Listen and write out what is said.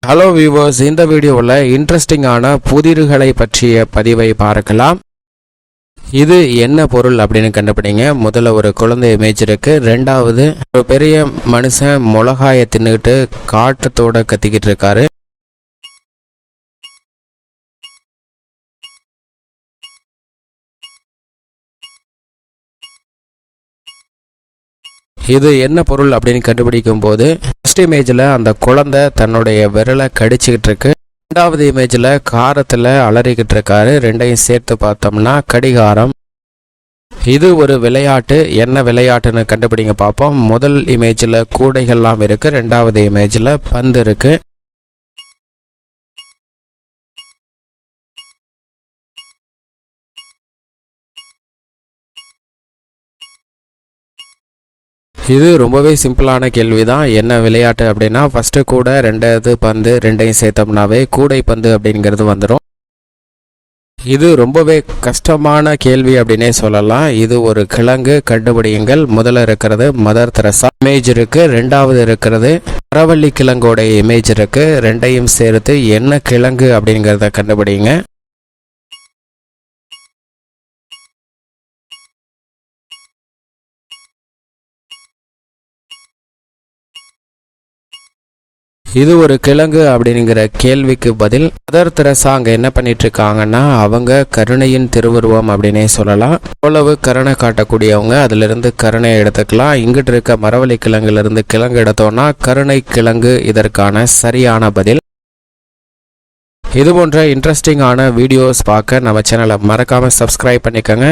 Hello viewers, இந்த வீடியோவில் இன்ட்ரெஸ்டிங்கான புதிர்களை பற்றிய பதிவை பார்க்கலாம். இது என்ன பொருள் அப்படின்னு கண்டுபிடிங்க. முதல்ல ஒரு குழந்தை இமேஜ் இருக்கு. ரெண்டாவது ஒரு பெரிய மனுஷன் மிளகாயை தின்னுக்கிட்டு காட்டத்தோட கத்திக்கிட்டு இருக்காரு. இது என்ன பொருள் அப்படின்னு கண்டுபிடிக்கும் போது ஃபர்ஸ்ட் இமேஜில் அந்த குழந்தை தன்னுடைய விரலை கடிச்சிக்கிட்டு இருக்கு. ரெண்டாவது இமேஜில் காரத்தில் அலறிக்கிட்டு இருக்காரு. ரெண்டையும் சேர்த்து பார்த்தோம்னா கடிகாரம். இது ஒரு விளையாட்டு. என்ன விளையாட்டுன்னு கண்டுபிடிங்க பார்ப்போம். முதல் இமேஜில் கூடைகள்லாம் இருக்கு. ரெண்டாவது இமேஜில் பந்து இருக்கு. இது ரொம்பவே சிம்பிளான கேள்வி தான். என்ன விளையாட்டு அப்படின்னா ஃபஸ்ட்டு கூடை, ரெண்டாவது பந்து, ரெண்டையும் சேர்த்தோம்னாவே கூடை பந்து அப்படிங்கிறது வந்துடும். இது ரொம்பவே கஷ்டமான கேள்வி அப்படின்னே சொல்லலாம். இது ஒரு கிழங்கு, கண்டுபிடியுங்கள். முதல்ல இருக்கிறது மதர் தெரசா இமேஜ் இருக்கு. ரெண்டாவது இருக்கிறது மரவள்ளி கிழங்கோட இமேஜ் இருக்கு. ரெண்டையும் சேர்த்து என்ன கிழங்கு அப்படிங்கிறத கண்டுபிடிங்க. இது ஒரு கிழங்கு அப்படிங்கிற கேள்விக்கு பதில் மதர் தெரசா அங்கே என்ன பண்ணிட்டு இருக்காங்கன்னா, அவங்க கருணையின் திருவுருவம் அப்படின்னே சொல்லலாம். அவ்வளவு கருணை காட்டக்கூடியவங்க. அதிலிருந்து கருணை எடுத்துக்கலாம். இங்கிட்டு இருக்க மரவள்ளி கிழங்குல இருந்து கிழங்கு எடுத்தோம்னா கருணை கிழங்கு இதற்கான சரியான பதில். இது போன்ற இன்ட்ரெஸ்டிங்கான வீடியோஸ் பார்க்க நம்ம சேனலை மறக்காம சப்ஸ்கிரைப் பண்ணிக்கோங்க.